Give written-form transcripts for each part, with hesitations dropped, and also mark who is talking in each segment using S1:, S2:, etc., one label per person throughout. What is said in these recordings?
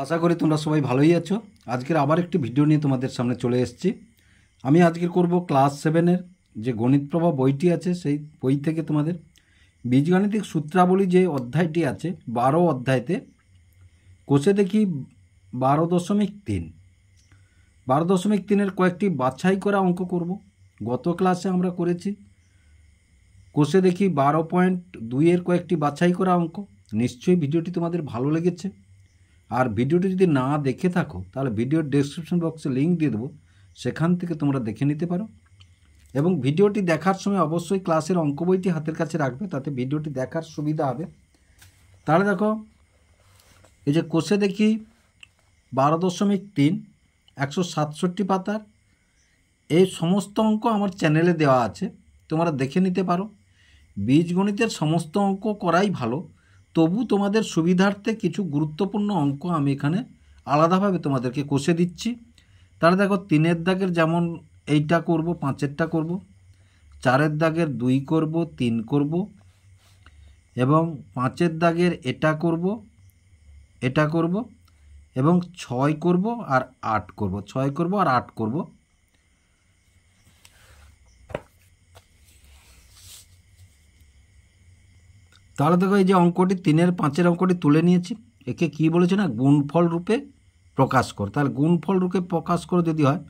S1: আশা করি তোমরা সবাই ভালোই আছো। আজকের আবার একটি ভিডিও নিয়ে তোমাদের সামনে চলে এসেছি। আমি আজকে করব ক্লাস 7-এর যে গণিত প্রভা বইটি আছে সেই বই থেকে তোমাদের বীজগাণিতিক সূত্রাবলী যে অধ্যায়টি আছে 12 অধ্যায়তে কোষে দেখি 12.3 12.3-এর কয়েকটি বাছাই করা অঙ্ক করব। গত ক্লাসে আমরা করেছি কোষে দেখি 12.2-এর কয়েকটি বাছাই করা অঙ্ক। নিশ্চয়ই ভিডিওটি তোমাদের ভালো লেগেছে। আর ভিডিওটি যদি না দেখে থাকো তাহলে ভিডিওর ডেসক্রিপশন বক্সে লিঙ্ক দিয়ে দেবো, সেখান থেকে তোমরা দেখে নিতে পারো। এবং ভিডিওটি দেখার সময় অবশ্যই ক্লাসের অঙ্ক বইটি হাতের কাছে রাখবে, তাতে ভিডিওটি দেখার সুবিধা হবে। তাহলে দেখো, এই যে কোষে দেখি 12.3 167 পাতার এই সমস্ত অঙ্ক আমার চ্যানেলে দেওয়া আছে, তোমরা দেখে নিতে পারো। বীজগণিতের সমস্ত অঙ্ক করাই ভালো, তবু তোমাদের সুবিধার্থে কিছু গুরুত্বপূর্ণ অঙ্ক আমি এখানে আলাদাভাবে তোমাদেরকে কষে দিচ্ছি। তাহলে দেখো, 3-এর দাগের যেমন এইটা করব, 5-এরটা করব, 4-এর দাগের 2 করব, 3 করব, এবং 5-এর দাগের এটা করব, এটা করব, এবং 6 করব আর 8 করব, 6 করব আর 8 করব। তাহলে দেখো, এই যে অঙ্কটি 3-এর 5-এর অঙ্কটি তুলে নিয়েছি, একে কি বলেছে না, গুণফল রূপে প্রকাশ কর। তাহলে গুণফল রূপে প্রকাশ করো যদি হয়,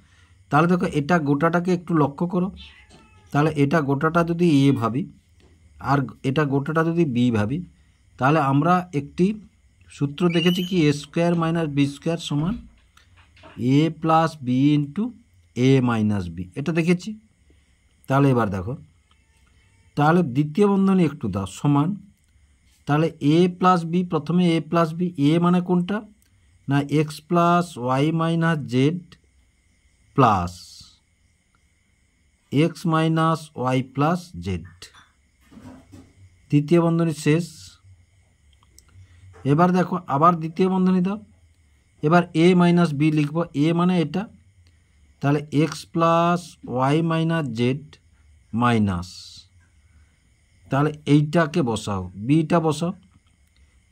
S1: তাহলে দেখো এটা গোটাটাকে একটু লক্ষ্য করো। তাহলে এটা গোটাটা যদি এ ভাবি আর এটা গোটাটা যদি বি ভাবি, তাহলে আমরা একটি সূত্র দেখেছি কি, এ স্কোয়ার মাইনাস বি স্কোয়ার সমান এ প্লাস বি ইন্টু এ মাইনাস বি, এটা দেখেছি। তাহলে এবার দেখো, তাহলে দ্বিতীয় বন্ধনী একটু দাও সমান, তাহলে এ প্লাস বি, প্রথমে এ প্লাস বি, এ মানে কোনটা না x plus y minus z plus x minus y plus z, দ্বিতীয় বন্ধনী শেষ। এবার দেখো আবার দ্বিতীয় বন্ধনী দাও, এবার এ মাইনাস বি লিখব, এ মানে এটা, তাহলে x plus y minus z minus, তাহলে এইটাকে বসাও, বিটা বসাও,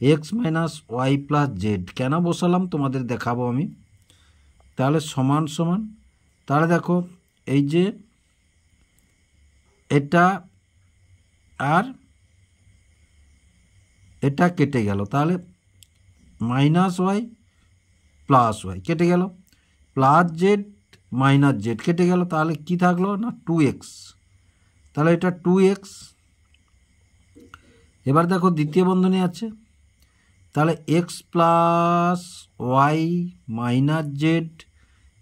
S1: x minus y plus z. কেন বসালাম তোমাদের দেখাবো আমি। তাহলে সমান সমান, তাহলে দেখো এই যে এটা আর এটা কেটে গেল, তাহলে মাইনাস ওয়াই প্লাস ওয়াই কেটে গেল, প্লাস জেড মাইনাস জেড কেটে গেল, তাহলে কি থাকলো না 2x, তাহলে এটা 2x। এবার দেখো দ্বিতীয় বন্ধনী আছে, তাহলে x plus y minus z,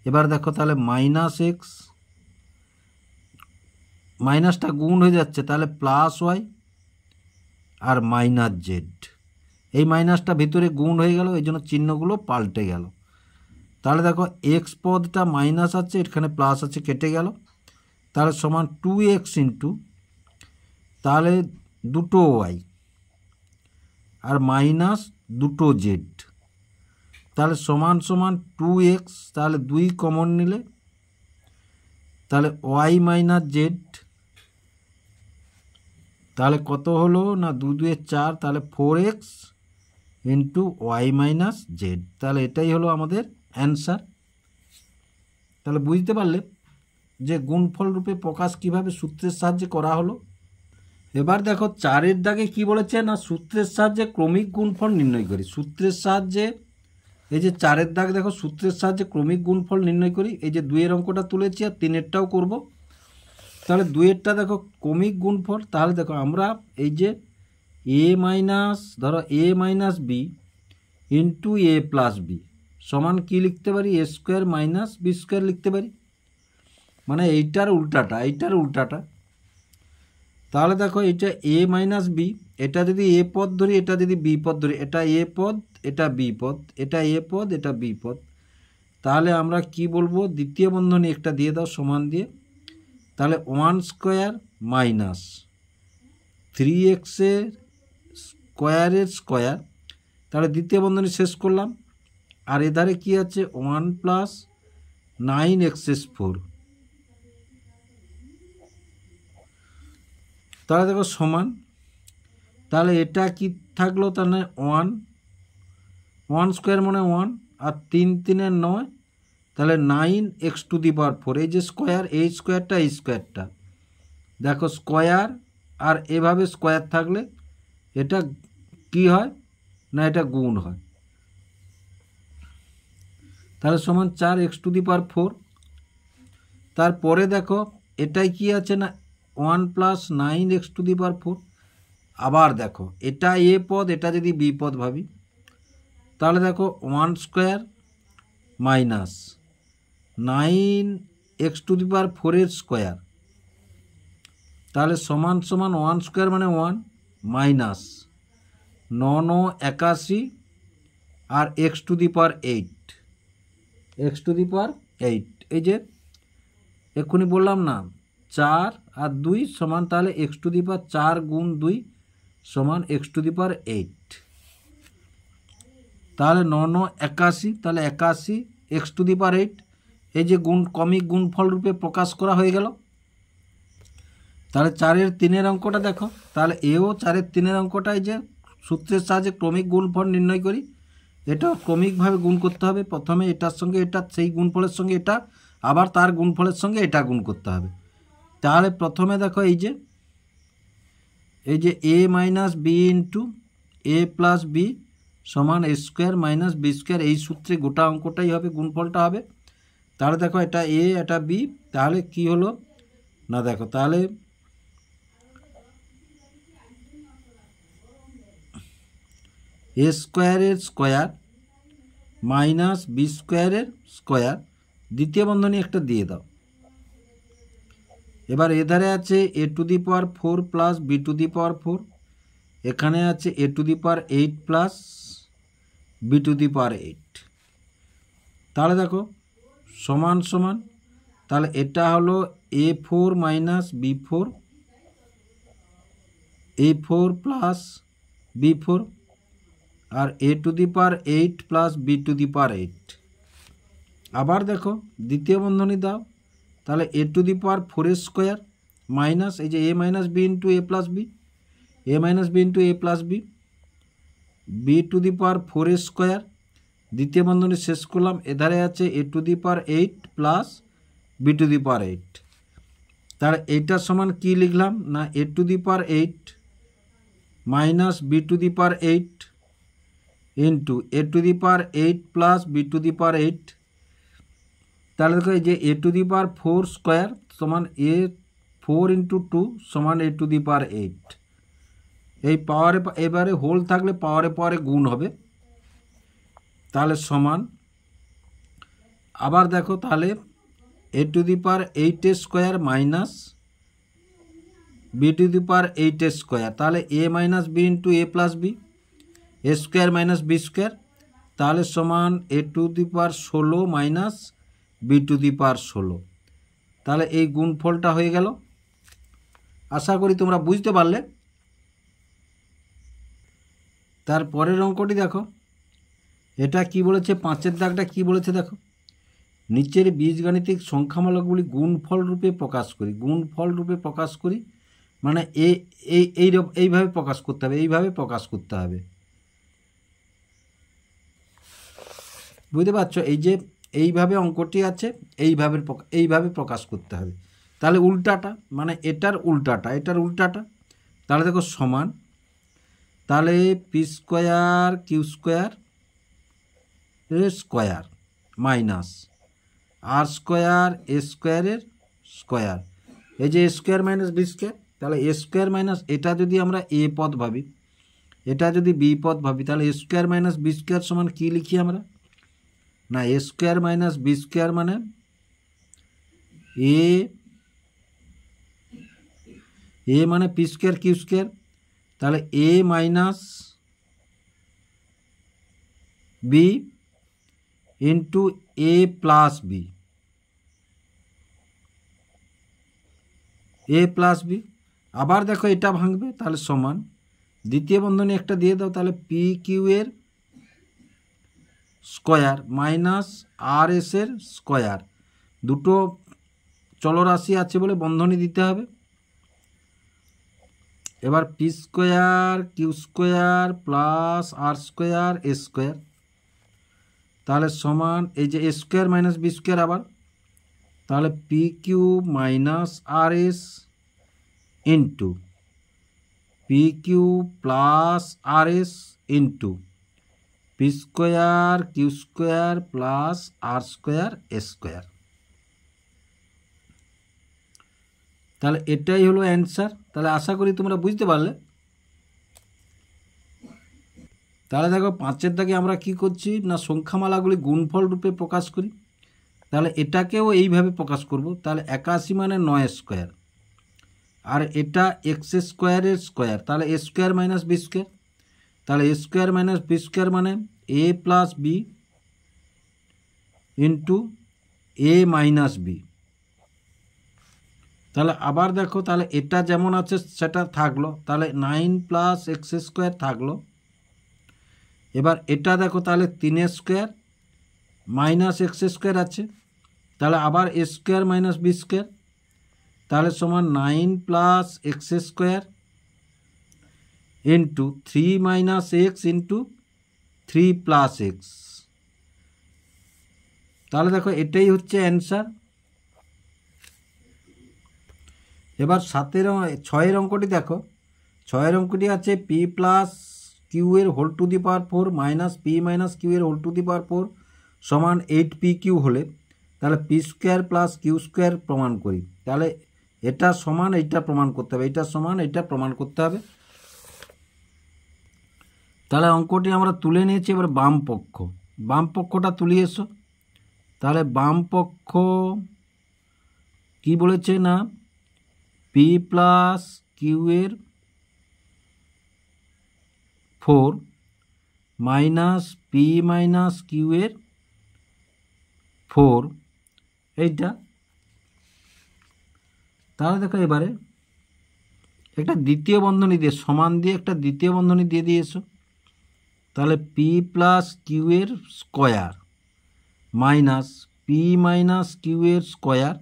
S1: এবার দেখো তাহলে মাইনাস এক্স, মাইনাসটা গুণ হয়ে যাচ্ছে, তাহলে প্লাস ওয়াই আর মাইনাস জেড, এই মাইনাসটা ভিতরে গুণ হয়ে গেল, এই জন্য চিহ্নগুলো পাল্টে গেল। তাহলে দেখো এক্স পদটা মাইনাস আছে, এখানে প্লাস আছে, কেটে গেল, তাহলে সমান 2x ইন্টু, তাহলে দুটো ওয়াই আর মাইনাস দুটো জেড, তাহলে সমান সমান 2x, তাহলে 2 কমন নিলে তাহলে ওয়াই মাইনাস জেড, তাহলে কত হলো না 2 2 4, তাহলে 4x into Y minus Z, তাহলে এটাই হলো আমাদের অ্যান্সার। তাহলে বুঝতে পারলে যে গুণফল রূপে প্রকাশ কিভাবে সূত্রের সাহায্যে করা হলো। এবার দেখো 4-এর দাগে কি বলেছে না, সূত্রের সাহায্যে ক্রমিক গুণফল নির্ণয় করি। সূত্রের সাহায্যে, এই যে 4-এর দাগ দেখো, সূত্রের সাহায্যে ক্রমিক গুণফল নির্ণয় করি। এই যে 2-এর অঙ্কটা তুলেছি আর 3-এরটাও করব। তাহলে 2-এরটা দেখো ক্রমিক গুণফল, তাহলে দেখো আমরা এই যে এ মাইনাস, ধরো এ মাইনাস বি ইন্টু এ প্লাস বি সমান কি লিখতে পারি, এ স্কোয়ার মাইনাস বি স্কোয়ার লিখতে পারি, মানে এইটার উল্টাটা, এইটার উল্টাটা। তাহলে দেখো এটা এ মাইনাস বি, এটা যদি এ পদ ধরি, এটা যদি বি পদ ধরি, এটা এ পদ এটা বি পদ, এটা এ পদ এটা বি পদ, তাহলে আমরা কি বলবো, দ্বিতীয় বন্ধনী একটা দিয়ে দাও সমান দিয়ে, তাহলে 1 স্কোয়ার মাইনাস 3x স্কোয়ারের স্কোয়ার, তাহলে দ্বিতীয় বন্ধনী শেষ করলাম। আর এধারে কি আছে 1 প্লাস 9x4, তাহলে দেখো সমান, তাহলে এটা কি থাকলো, তাহলে 1 স্কোয়ার মানে 1, আর 3 3 9, তাহলে 9x⁴। এই যে স্কোয়ার, এই স্কোয়ারটা এই স্কোয়ারটা দেখো স্কোয়ার, আর এভাবে স্কোয়ার থাকলে এটা কি হয় না এটা গুণ হয়, তাহলে সমান 4x⁴। তারপরে দেখো এটাই কি আছে না 1 + 9x⁴। আবার দেখো এটা এ পদ, এটা যদি বি পদ ভাবি, তাহলে দেখো 1² মাইনাস 9x⁴ এর স্কোয়ার, তাহলে সমান সমান 1² মানে 1 মাইনাস 9 9 81 আর x⁴। এই যে এক্ষুনি বললাম না 4 আর 2 সমান, তাহলে x⁴ গুণ 2 সমান x⁴। তাহলে 9 9 81, তাহলে 81 x⁴। এই যে কমিক গুণফল রূপে প্রকাশ করা হয়ে গেল। তাহলে 4-এর 3-এর অঙ্কটা দেখো, তাহলে এও 4-এর 3-এর অঙ্কটাই যে সূত্রের সাহায্যে ক্রমিক গুণফল নির্ণয় করি, এটা ক্রমিকভাবে গুণ করতে হবে। প্রথমে এটার সঙ্গে এটা, সেই গুণফলের সঙ্গে এটা, আবার তার গুণফলের সঙ্গে এটা গুণ করতে হবে। তাহলে প্রথমে দেখো এই যে a minus b into a plus b সমান a² মাইনাস b², এই সূত্রে গোটা অঙ্কটাই হবে, গুণফলটা হবে। তাহলে দেখো এটা a এটা b, তাহলে কি হলো না দেখো, তাহলে a² এর স্কোয়ার মাইনাস b² এর স্কোয়ার, দ্বিতীয় বন্ধনী একটা দিয়ে দাও। এবার এধারে আছে a⁴ প্লাস b⁴, এখানে আছে a⁸ প্লাস b⁸। তাহলে দেখো সমান সমান, তাহলে এটা হলো a4 minus b4, a4 plus b4, আর a⁸ প্লাস b⁸। আবার দেখো দ্বিতীয় বন্ধনী দাও, তাহলে a⁴ এর স্কোয়ার মাইনাস এই যে a minus b into a plus b, a minus b into a plus b, b⁴ এর স্কোয়ার, দ্বিতীয় বন্ধনী শেষ করলাম। এধারে আছে a⁸ প্লাস b⁸। তাহলে এইটার সমান কি লিখলাম না a⁸ minus b⁸ into a⁸ plus b⁸। তাহলে দেখো এই যে a⁴ স্কোয়ার সমান a4 ইন্টু 2 সমান a⁸। এই পাওয়ারে, এবারে হোল থাকলে পাওয়ারে পাওয়ারে গুণ হবে, তাহলে সমান। আবার দেখো তাহলে a⁸ square minus b⁸ square, তাহলে a minus b into a plus b, a² minus b², তাহলে সমান a⁴ মাইনাস b⁴। তাহলে এই গুণফলটা হয়ে গেল। আশা করি তোমরা বুঝতে পারলে। তারপরের অঙ্কটি দেখো, এটা কি বলেছে, 5-এর দাগটা কি বলেছে দেখো, নিচের বীজগাণিতিক সংখ্যামালাগুলি গুণফল রূপে প্রকাশ করি। গুণফল রূপে প্রকাশ করি মানে এইভাবে প্রকাশ করতে হবে, এইভাবে প্রকাশ করতে হবে, বুঝতে পারছো? এই যে এইভাবে অঙ্কটি আছে, এইভাবে প্রকাশ করতে হবে। তাহলে উল্টাটা মানে এটার উল্টাটা, তাহলে দেখো সমান, তাহলে p² q² এর স্কোয়ার মাইনাস r² a² এর স্কোয়ার, এই যে a² মাইনাস b², তাহলে a² মাইনাস, এটা যদি আমরা a পদ ভাবি, এটা যদি b পদ ভাবি, তাহলে a² মাইনাস b² সমান কি লিখি আমরা না a² মাইনাস b² মানে a মানে p² q², তাহলে a minus b into a plus b, আবার দেখো এটা ভাঙবে, তাহলে সমান, দ্বিতীয় বন্ধনী একটা দিয়ে দাও, তাহলে pq এর স্কোয়ার মাইনাস rs এর স্কোয়ার, দুটো চলরাশি আছে বলে বন্ধনী দিতে হবে। এবার p² q² plus r² a², তাহলে সমান এই যে A square minus B square আবার, তাহলে P cube minus R S into P cube plus R S into P square Q square plus R square এ স্কোয়ার। তাহলে এটাই হলো অ্যান্সার। তাহলে আশা করি তোমরা বুঝতে পারলে। তাহলে দেখো 5-এর দাগে আমরা কি করছি না সংখ্যামালাগুলি গুণফল রূপে প্রকাশ করি। তাহলে এটাকেও এইভাবে প্রকাশ করব। তাহলে 81 মানে 9 স্কোয়ার, আর এটা এক্স স্কোয়ারের স্কোয়ার, তাহলে এ স্কোয়ার মাইনাস বি স্কোয়ার। তাহলে এ স্কোয়ার মাইনাস বি স্কোয়ার মানে এ প্লাস বি ইন্টু এ মাইনাস বি। তাহলে আবার দেখো, তাহলে এটা যেমন আছে সেটা থাকলো, তাহলে 9 প্লাস এক্স স্কোয়ার থাকলো। এবার এটা দেখো, তাহলে 3 স্কোয়ার মাইনাস এক্স স্কোয়ার আছে, তাহলে আবার এ স্কোয়ার মাইনাস বি স্কোয়ার, তাহলে সমান 9 plus x square into 3 minus x into 3 plus x. তাহলে দেখো এটাই হচ্ছে অ্যান্সার। এবার 6-এর অঙ্কটি দেখো। 6-এর অঙ্কটি আছে পি প্লাস কিউ এর whole to the power 4 minus p minus q এর হোল টু দি পাওয়ার 4 সমান 8 পি কিউ হলে তাহলে p square plus Q square প্রমাণ করি। তাহলে এটা সমান এইটা প্রমাণ করতে হবে, এটা সমান এইটা প্রমাণ করতে হবে। তাহলে অঙ্কটি আমরা তুলে নিয়েছি। এবার বাম পক্ষটা তুলে এসো। তাহলে বাম পক্ষ কি বলেছে না পি প্লাস কিউ এর 4 মাইনাস পি মাইনাস কিউ এর 4 এইটা। তাহলে দেখো এবারে একটা দ্বিতীয় বন্ধনী দিয়ে সমান দিয়ে একটা দ্বিতীয় বন্ধনী দিয়ে দিয়েছো। তাহলে পি প্লাস কিউ এর square minus p minus q এর স্কোয়ার,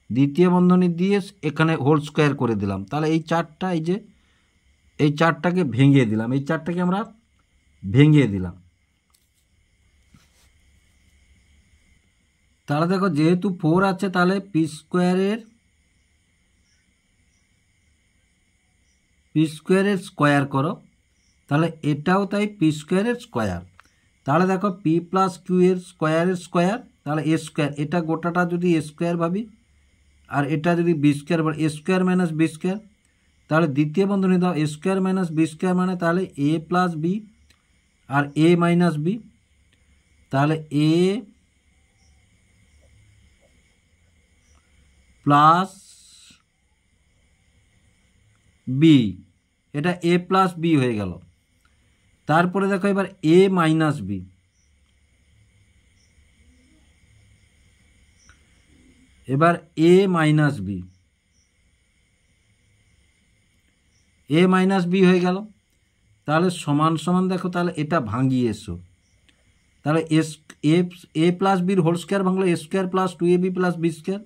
S1: দ্বিতীয় বন্ধনী দিয়ে এখানে হোল স্কোয়ার করে দিলাম। তাহলে এই চারটা, এই যে এই চারটাকে ভেঙে দিলাম, এই চারটাকে আমরা ভেঙে দিলাম। তাহলে দেখো যেহেতু 4 আছে তাহলে পি স্কোয়ারের স্কোয়ার করো, তাহলে এটাও তাই পি স্কোয়ারের স্কোয়ার। তাহলে দেখো পি প্লাস কিউ এর স্কোয়ার, তাহলে এ স্কোয়ার, এটা গোটাটা যদি এ স্কোয়ার ভাবি আর এটা যদি বি স্কোয়ার, এ স্কোয়ার মাইনাস বি স্কোয়ার, তাহলে দ্বিতীয় বন্ধনী দাও a square minus B square মানে তাহলে A plus B R A minus B, তাহলে এ প্লাস বি, এটা এ প্লাস বি হয়ে গেল। তারপরে দেখো এবার এ মাইনাস বি, এবার এ মাইনাস বি হয়ে গেল। তাহলে সমান সমান দেখো, তাহলে এটা ভাঙিয়ে এসো। তাহলে এ প্লাস বির হোল স্কোয়ার ভাঙলো A square plus 2ab plus B square,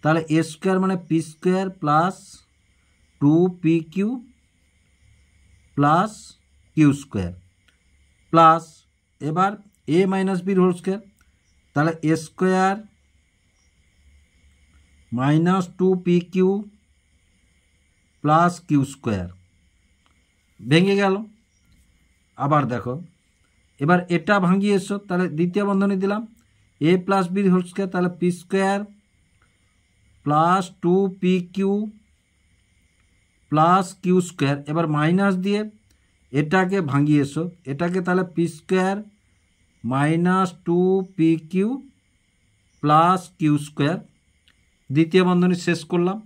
S1: তাহলে এ স্কোয়ার মানে পি স্কোয়ার প্লাস 2পি Q plus Q square plus এবার এ মাইনাস বির হোল স্কোয়ার, তাহলে এ স্কোয়ার মাইনাস 2পি কিউ প্লাস কিউ স্কোয়ার ভেঙে গেল। আবার দেখো এবার এটা ভাঙিয়ে এসো, তাহলে দ্বিতীয় বন্ধনী দিলাম এ প্লাস বির হোল স্কোয়ার, তাহলে পি স্কোয়ার প্লাস 2পি কিউ প্লাস কিউ স্কোয়ার, এবার মাইনাস দিয়ে এটাকে ভাঙিয়ে এসো, এটাকে তাহলে পি স্কোয়ার মাইনাস 2পি কিউ প্লাস কিউ স্কোয়ার, দ্বিতীয় বন্ধনী শেষ করলাম।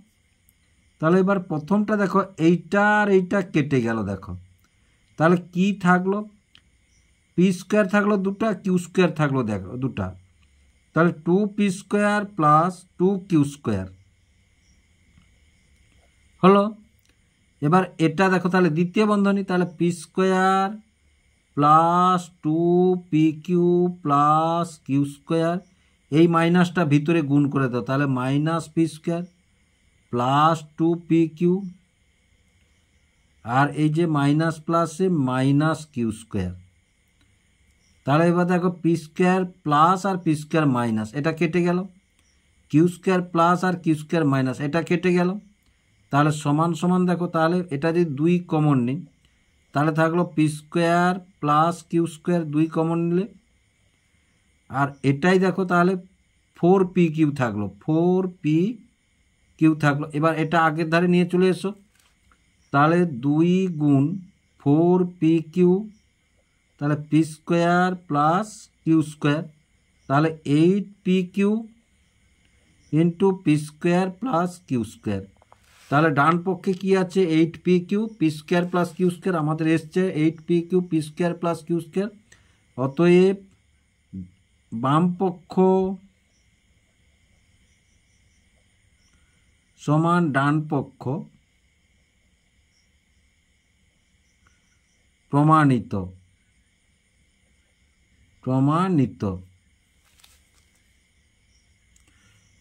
S1: তাহলে এবার প্রথমটা দেখো এইটা আর এইটা কেটে গেল, দেখো তাহলে কি থাকলো পি স্কোয়ার থাকলো দুটা, কিউ স্কোয়ার থাকলো দেখো দুটা, তাহলে 2পি স্কোয়ার প্লাস 2কিউ স্কোয়ার হলো। এবার এটা দেখো তাহলে দ্বিতীয় বন্ধনী, তাহলে পি স্কোয়ার প্লাস 2পি কিউ প্লাস কিউ স্কোয়ার, এই মাইনাসটা ভিতরে গুণ করে দাও, তাহলে মাইনাস পি স্কোয়ার প্লাস 2পি কিউ আর এই যে মাইনাস প্লাসে মাইনাস কিউ স্কোয়ার। তাহলে এবার দেখো পি স্কোয়ার প্লাস আর পি স্কোয়ার মাইনাস এটা কেটে গেল, কিউ স্কোয়ার প্লাস আর কিউ স্কোয়ার মাইনাস এটা কেটে গেল। তাহলে সমান সমান দেখো, তাহলে এটা যদি 2 কমন নিই তাহলে থাকলো p square plus Q square 2 common নিলে, আর এটাই দেখো তাহলে 4p কিউ থাকলো, 4p কিউ থাকলো। এবার এটা আগের ধারে নিয়ে চলে এসো, তাহলে 2 গুণ 4p কিউ, তাহলে p square plus Q square, তাহলে 8p q into P square plus Q square. তাহলে ডান পক্ষে কী আছে, 8p q p square plus Q square, আমাদের এসছে 8p q p square plus Q square. অতএব বাম পক্ষ সমান ডান পক্ষ প্রমাণিত।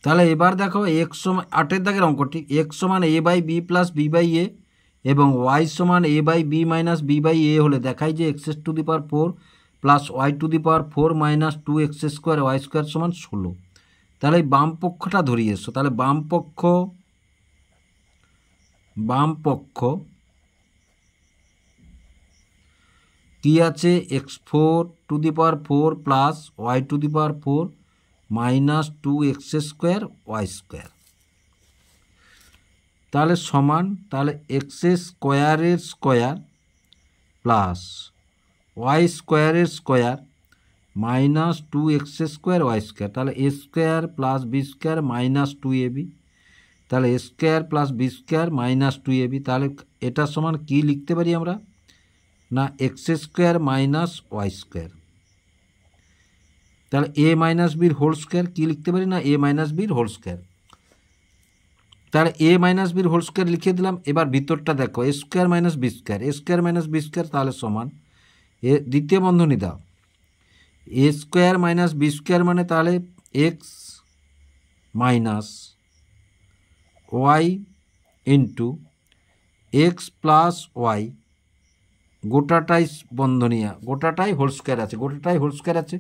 S1: তাহলে এবার দেখো x সমান 8 দাগের অঙ্কটি, x সমান a by b plus b by a এবং y সমান a by b minus b by a হলে দেখাই যে x to the power 4 plus y to the power 4 minus 2x square y square সমান 16। তাহলে এই বাম পক্ষটা ধরিয়ে এসো, তাহলে বাম পক্ষ কি আছে, x4 to the power 4 plus y to the power 4 minus 2x square y square. তাহলে সমান, তাহলে এক্স স্কোয়ারের স্কোয়ার প্লাস ওয়াই স্কোয়ারের square minus 2x square y square, তাহলে এ square plus B square minus 2ab, তাহলে এ square plus B square minus 2ab। তাহলে এটা সমান কি লিখতে পারি আমরা, না x square minus y square. তাহলে এ মাইনাস বির হোল স্কোয়ার কী লিখতে পারি, না এ মাইনাস বির হোল স্কোয়ার। তাহলে এ মাইনাস বির হোল স্কোয়ার লিখে দিলাম। এবার ভিতরটা দেখো, a square minus B square, A square minus B square, তাহলে সমান এ দ্বিতীয় বন্ধনী দাও, a square minus B square মানে তাহলে x minus y into x plus y, গোটাটাই বন্ধনীয়া, গোটাটাই হোল স্কোয়ার আছে,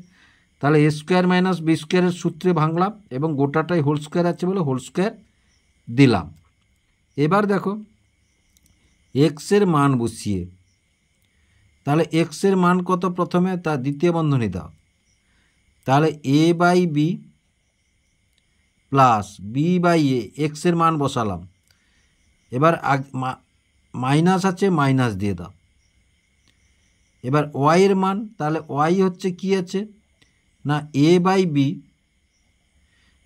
S1: তাহলে এ স্কোয়ার মাইনাস বি স্কোয়ারের সূত্রে ভাঙলাম এবং গোটাটাই হোল স্কোয়ার আছে বলে হোল স্কোয়ার দিলাম। এবার দেখো এক্সের মান বসিয়ে, তাহলে এক্সের মান কত প্রথমে, তা দ্বিতীয় বন্ধনী দাও, তাহলে a by b plus b by a, এক্সের মান বসালাম। এবার মাইনাস আছে, মাইনাস দিয়ে দাও। এবার ওয়াইয়ের মান, তাহলে ওয়াই হচ্ছে কি আছে, না এ বাই বি,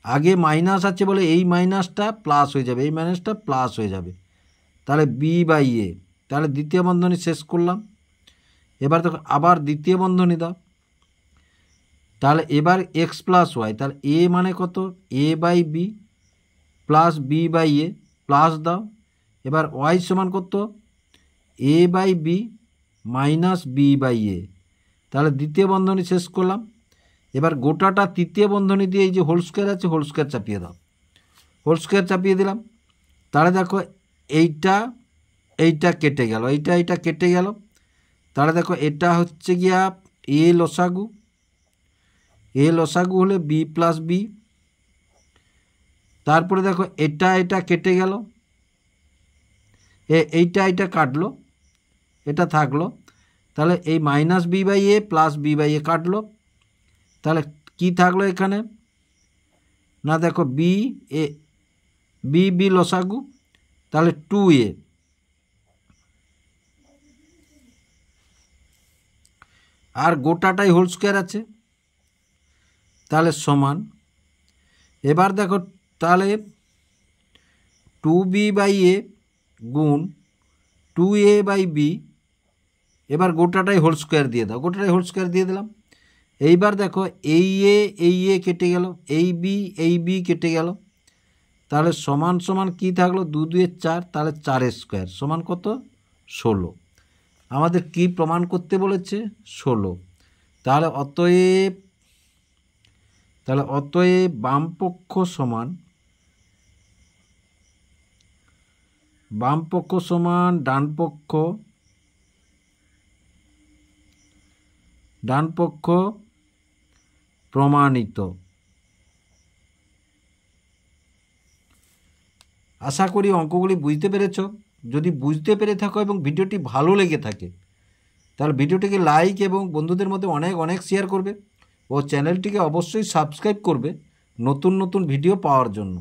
S1: আগে মাইনাস আছে বলে এই মাইনাসটা প্লাস হয়ে যাবে, এই মাইনাসটা প্লাস হয়ে যাবে, তাহলে বি বাই এ, তাহলে দ্বিতীয় বন্ধনী শেষ করলাম। এবার দেখো আবার দ্বিতীয় বন্ধনী দাও, তাহলে এবার এক্স প্লাস ওয়াই, তাহলে এ মানে কত, a by b plus b by a plus দাও। এবার ওয়াই সমান কত, a by b minus b by a, তাহলে দ্বিতীয় বন্ধনী শেষ করলাম। এবার গোটাটা তৃতীয় বন্ধনী দিয়ে এই যে হোল স্কোয়ার আছে, হোল স্কোয়ার চাপিয়ে দাও, হোল স্কোয়ার চাপিয়ে দিলাম। তাহলে দেখো এইটা কেটে গেল, এইটা কেটে গেল। তাহলে দেখো এটা হচ্ছে গিয়া এ লসাগু হলে বি প্লাস বি। তারপরে দেখো এটা কেটে গেল, এইটা কাটলো, এটা থাকলো, তাহলে এই minus b by a plus b by a কাটলো, তাহলে কি থাকলো এখানে, না দেখো বি লসাগু, তাহলে 2a, আর গোটাটাই হোল স্কোয়ার আছে, তাহলে সমান। এবার দেখো তাহলে 2b বাই এ গুণ 2a বাই বি, এবার গোটাটাই হোল স্কোয়ার দিয়ে দাও, গোটাটাই হোল স্কোয়ার দিয়ে দিলাম। এইবার দেখো এই এ কেটে গেল, এই বি কেটে গেল, তাহলে সমান সমান কি থাকলো, 2 2 4, তাহলে 4 স্কোয়ার সমান কত, 16। আমাদের কি প্রমাণ করতে বলেছে, 16। তাহলে অতএব বামপক্ষ সমান ডানপক্ষ ডান পক্ষ প্রমাণিত। আশা করি অঙ্কগুলি বুঝতে পেরেছ। যদি বুঝতে পেরে থাকো এবং ভিডিওটি ভালো লেগে থাকে তাহলে ভিডিওটিকে লাইক এবং বন্ধুদের মধ্যে অনেক অনেক শেয়ার করবে ও চ্যানেলটিকে অবশ্যই সাবস্ক্রাইব করবে নতুন নতুন ভিডিও পাওয়ার জন্য।